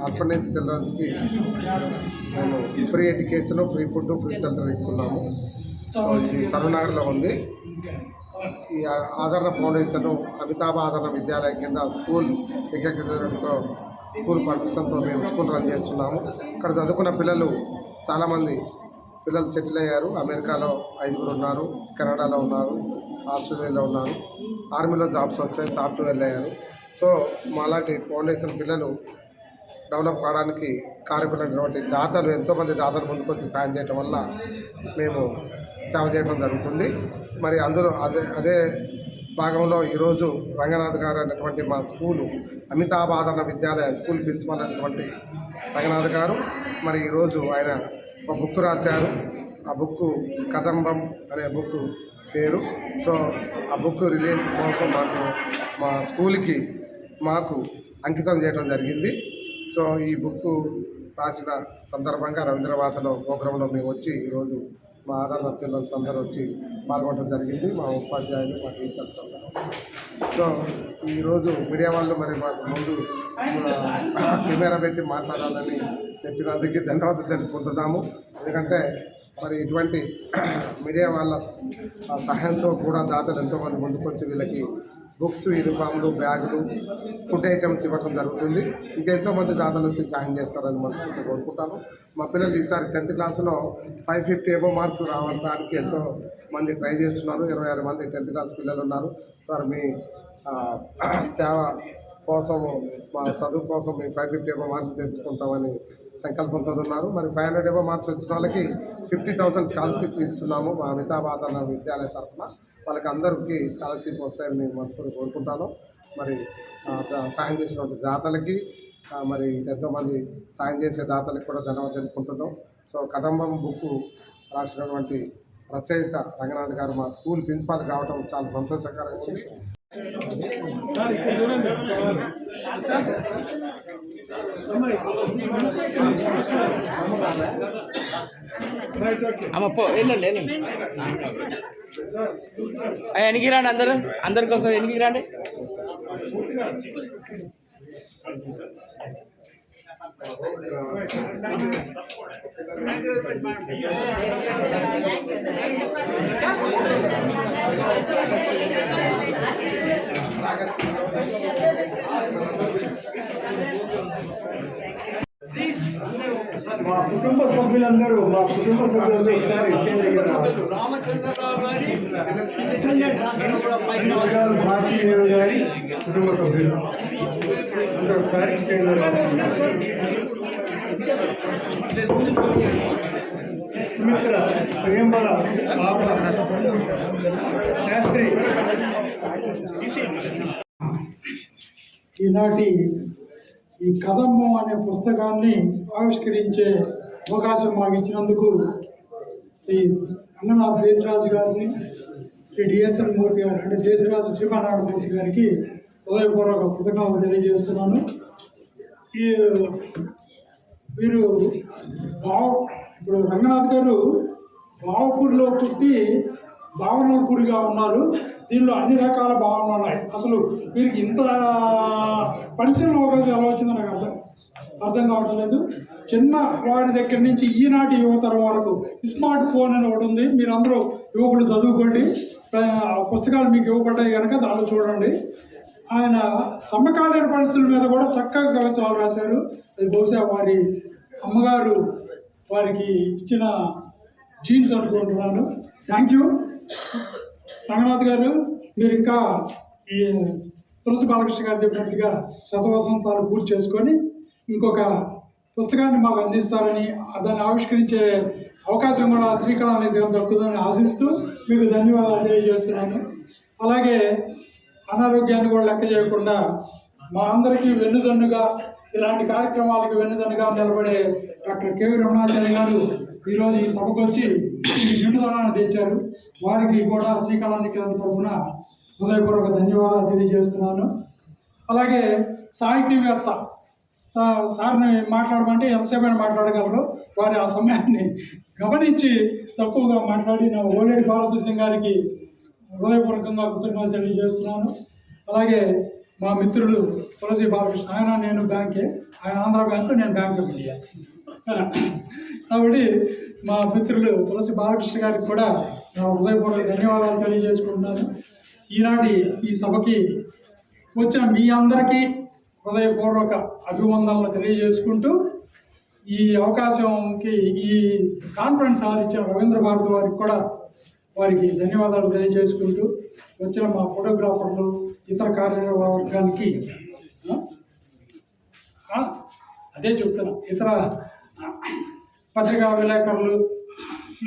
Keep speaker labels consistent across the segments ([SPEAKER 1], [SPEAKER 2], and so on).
[SPEAKER 1] Orphanage చిల్డ్రన్స్కి మేము free education, free food, free shelter ఇస్తున్నాము. So ఇది సరూనగర్లో ఉంది. ఈ ఆదరణ ఫౌండేషన్ అమితాబ్ ఆదరణ విద్యాలయ కింద స్కూల్ ఏకీకరణతో స్కూల్ పర్మిషన్తో మేము స్కూల్ రన్ చేస్తున్నాము. ఇక్కడ చదువుకున్న పిల్లలు చాలామంది పిల్లలు సెటిల్ అయ్యారు. అమెరికాలో 5 ఉన్నారు, కెనడాలో ఉన్నారు, ఆస్ట్రేలియాలో ఉన్నారు, ఆర్మీలో జాబ్స్ వచ్చాయి, సాఫ్ట్వేర్లు అయ్యారు. సో మాలాంటి ఫౌండేషన్ పిల్లలు డెవలప్ కావడానికి కార్యక్రమైనటువంటి దాతలు ఎంతోమంది దాతలు ముందుకొచ్చి సాయం చేయడం వల్ల మేము సేవ చేయడం జరుగుతుంది. మరి అందులో అదే భాగంలో ఈరోజు రంగనాథ్ గారు అనేటువంటి మా స్కూలు అమితాబ్ ఆదరణ విద్యాలయ స్కూల్ ప్రిన్సిపల్ అనేటువంటి రంగనాథ్ గారు మరి ఈరోజు ఆయన ఒక బుక్ రాశారు. ఆ బుక్ కదంబం అనే బుక్ పేరు. సో ఆ బుక్ రిలీజ్ కోసం మా స్కూల్కి మాకు అంకితం చేయడం జరిగింది. సో ఈ బుక్ రాసిన సందర్భంగా రవీంద్రభారతిలో ప్రోగ్రాంలో మేము వచ్చి ఈరోజు మా ఆదరణ చిల్డ్రన్స్ అందరూ వచ్చి పాల్గొనడం జరిగింది. మా ఉపాధ్యాయులు, మా టీచర్స్ అందరూ. సో ఈరోజు మీడియా వాళ్ళు మరి మాకు ముందు కెమెరా పెట్టి మాట్లాడాలని చెప్పినందుకు ధన్యవాదాలు తెలుపుకుంటున్నాము. ఎందుకంటే మరి ఇటువంటి మీడియా వాళ్ళ సహాయంతో కూడా దాతలు ఎంతోమంది ముందుకొచ్చి వీళ్ళకి బుక్స్, యూనిఫామ్లు, బ్యాగులు, ఫుడ్ ఐటమ్స్ ఇవ్వడం జరుగుతుంది. ఇంకెంతోమంది దాతలు వచ్చి సహాయం చేస్తారని మనస్ఫూర్తిగా కోరుకుంటాను. మా పిల్లలు ఈసారి 10th క్లాసులో 550 ఎబో మార్క్స్ రావడానికి ఎంతో మంది ట్రై చేస్తున్నారు. 26 మంది 10th క్లాస్ పిల్లలు ఉన్నారు. సార్ మీ సేవ కోసము, మా చదువు కోసం మేము 550 ఎబో మార్క్స్ తెచ్చుకుంటామని సంకల్పంతో ఉన్నారు. మరి 500 ఎబో మార్క్స్ వచ్చిన వాళ్ళకి 50,000 స్కాలర్షిప్ ఇస్తున్నాము మా అమితాబ్ ఆదరణ విద్యాలయ తరఫున. వాళ్ళకి అందరికీ స్కాలర్షిప్ వస్తాయని నేను మనస్ఫూర్తిగా కోరుకుంటాను. మరి సాయం చేసినటువంటి దాతలకి, మరి ఎంతోమంది సాయం చేసే దాతలకు కూడా ధన్యవాదాలు తెలుపుకుంటున్నాం. సో కదంబం బుక్ రాసినటువంటి రచయిత రంగనాథ్ గారు మా స్కూల్ ప్రిన్సిపాల్ కావడం చాలా సంతోషకరంగా ఉంది.
[SPEAKER 2] వెళ్ళండి ఎనికి రండి, అందరి కోసం ఎనికి రండి.
[SPEAKER 3] మా కుటుంబ సభ్యులందరూ భారతీదేవి గారి కుటుంబ సభ్యులు ఒకసారి సుమిత్ర ప్రేమల పాప శాస్త్రి ఈనాటి ఈ కదంబం అనే పుస్తకాన్ని ఆవిష్కరించే అవకాశం మాకు ఇచ్చినందుకు శ్రీ రంగనాథ్ దేశరాజు గారిని, శ్రీ డిఎస్ఎన్ మూర్తి గారు అంటే దేశరాజు శ్రీమనారాయణమూర్తి గారికి హృదయపూర్వక కృతజ్ఞతలు తెలియజేస్తున్నాను. వీరు ఇప్పుడు రంగనాథ్ గారు బావపూర్లో పుట్టి భావనపూరిగా ఉన్నారు. దీనిలో అన్ని రకాల భావనలు ఉన్నాయి. అసలు వీరికి ఇంత పరిశ్రమ అవకాశం ఎలా వచ్చిందో నాకు అర్థం కావట్లేదు. చిన్న వారి దగ్గర నుంచి ఈనాటి యువతరం వరకు స్మార్ట్ ఫోన్ అని ఒకటి ఉంది. మీరందరూ యువకులు చదువుకోండి, పుస్తకాలు మీకు ఇవ్వబడ్డాయి కనుక దాంట్లో చూడండి. ఆయన సమకాలీన పరిస్థితుల మీద కూడా చక్కగా కవిత్వాలు రాశారు. అది బహుశా వారి అమ్మగారు వారికి ఇచ్చిన జీన్స్ అనుకుంటున్నాను. థ్యాంక్ యూ రంగనాథ్ గారు. మీరు ఇంకా ఈ తులసి బాలకృష్ణ గారు చెప్పినట్టుగా శతవసంతాలు పూర్తి చేసుకొని ఇంకొక పుస్తకాన్ని మాకు అందిస్తారని, దాన్ని ఆవిష్కరించే అవకాశం కూడా శ్రీకళానిధి దక్కుతుందని ఆశిస్తూ మీకు ధన్యవాదాలు తెలియజేస్తున్నాను. అలాగే అనారోగ్యాన్ని కూడా లెక్క చేయకుండా మా అందరికీ వెన్నుదన్నుగా, ఇలాంటి కార్యక్రమాలకు వెన్నుదన్నుగా నిలబడే డాక్టర్ కెవి రమణాచార్య గారు ఈరోజు ఈ సభకు వచ్చి నిండుదనాన్ని తెచ్చారు. వారికి కూడా శ్రీకళానిధి తరఫున హృదయపూర్వక ధన్యవాదాలు తెలియజేస్తున్నాను. అలాగే సాహితీవేత్త సార్ని మాట్లాడమంటే ఎంతసేపు మాట్లాడగలరు. వారి ఆ సమయాన్ని గమనించి తక్కువగా మాట్లాడిన ఓలేటి భారతదేశం గారికి హృదయపూర్వకంగా కృతజ్ఞతలు తెలియజేస్తున్నాను. అలాగే మా మిత్రుడు తులసి బాలకృష్ణ, ఆయన నేను బ్యాంకే, ఆయన ఆంధ్ర బ్యాంకు, నేను బ్యాంక్ ఆఫ్ ఇండియా. కాబట్టి మా మిత్రులు తులసి బాలకృష్ణ గారికి కూడా నా హృదయపూర్వక ధన్యవాదాలు తెలియజేసుకుంటున్నాను. ఈనాటి ఈ సభకి వచ్చిన మీ అందరికీ హృదయపూర్వక అభివందనలు తెలియజేసుకుంటూ, ఈ అవకాశంకి ఈ కాన్ఫరెన్స్ హాల్ ఇచ్చిన రవీంద్ర భారతి వారికి కూడా వారికి ధన్యవాదాలు తెలియజేసుకుంటూ, వచ్చిన మా ఫోటోగ్రాఫర్లు, ఇతర కార్యవర్గానికి అదే చెప్తున్నా, ఇతర పత్రికా విలేకరులు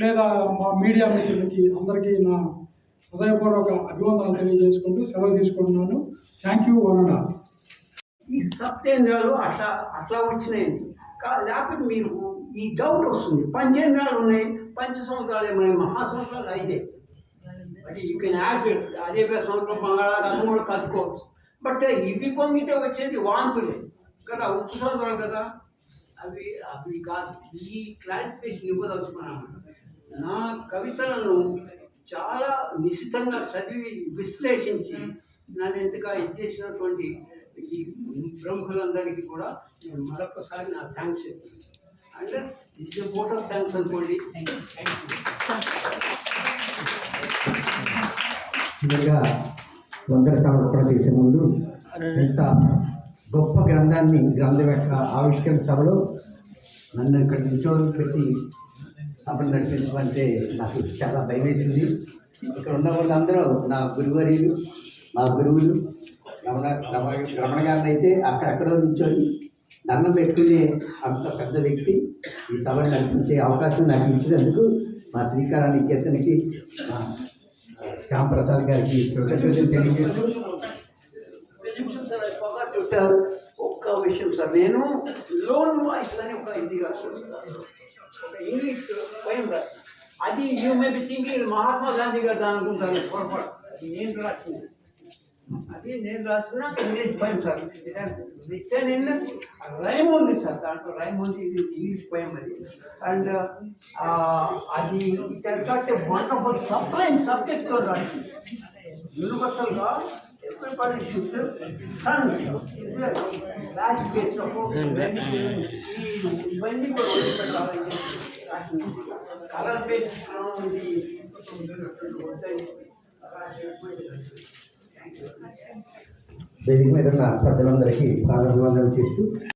[SPEAKER 3] లేదా మా మీడియా మిత్రులకి అందరికీ నా హృదయపూర్వక అభివందనలు తెలియజేసుకుంటూ సెలవు తీసుకుంటున్నాను. థ్యాంక్ యూ వనడా.
[SPEAKER 4] ఈ సప్తేంద్రాలు అట్లా అట్లా వచ్చినాయి. లేకపోతే మీరు ఈ డౌట్ వస్తుంది, పంచేంద్రాలు ఉన్నాయి, పంచ సంవత్సరాలు ఏమన్నాయి, మహాసంవత్సరాలు అయితే అది యూ కెన్ యాడ్ అదే సంవత్సరం బంగాళాఖాతం కూడా కలుపుకోవచ్చు. బట్ ఇవి పొంగితే వచ్చేది వాంతులే కదా, ఉప్పు సంవత్సరాలు కదా, అవి అవి కాదు. ఈ క్లారిఫికేషన్ ఇవ్వదలుచుకున్నాను. నా కవితలను చాలా నిశితంగా చదివి విశ్లేషించి నన్ను ఎంతగా ఇచ్చేసినటువంటి ఈ ప్రముఖులందరికీ కూడా నేను మరొకసారి నా థ్యాంక్స్ చెప్తున్నాను. అంటే ఇది ఓట్ ఆఫ్ థ్యాంక్స్ అనుకోండి.
[SPEAKER 5] చిన్నగా వందల సమర్పణ చేసే ముందు ఇంత గొప్ప గ్రంథాన్ని గ్రంథం యొక్క ఆవిష్కరణ సభలో నన్ను ఇక్కడ నిల్చోబెట్టి సభను నడిపించమంటే నాకు చాలా భయం వేసింది. ఇక్కడ ఉన్న వాళ్ళందరూ నా గురువర్యులు, మా గురువులు. రమణ గారిని అయితే అక్కడెక్కడో నిల్చొని దండం పెట్టుకునే అంత పెద్ద వ్యక్తి ఈ సభను నడిపించే అవకాశం నాకు ఇచ్చినందుకు మా శ్రీకారాన్ని కీర్తనకి శ్యామ్ ప్రసాద్ గారికి కృతజ్ఞతలు తెలియజేస్తూ
[SPEAKER 4] చుట్టారు. ఒక్క విషయం సార్, నేను లోన్ వాయిస్ అని ఒక ఇది రాస్తాను, ఒక ఇంగ్లీష్ పోయం రాస్తాను. అది you may be thinking Mahatma Gandhi గారు అనుకుంటాను, పొరపాటు. నేను రాసింది అది, నేను రాసిన English poem sir. Return in rhyme ఉంది సార్, దాంట్లో రైమ్ ఉంది, ఇది ఇంగ్లీష్ పోయం అది. అండ్ అది వండర్ఫుల్ సప్లైన్ సబ్జెక్ట్లో రాసింది. యూనివర్సల్గా everybody should sun last case of ఇవన్నీ కూడా వదిలిపెట్టాలి. కలర్ బేస్
[SPEAKER 5] వేదిక మీద ఉన్న ప్రజలందరికీ పాదాభివందనం చేస్తూ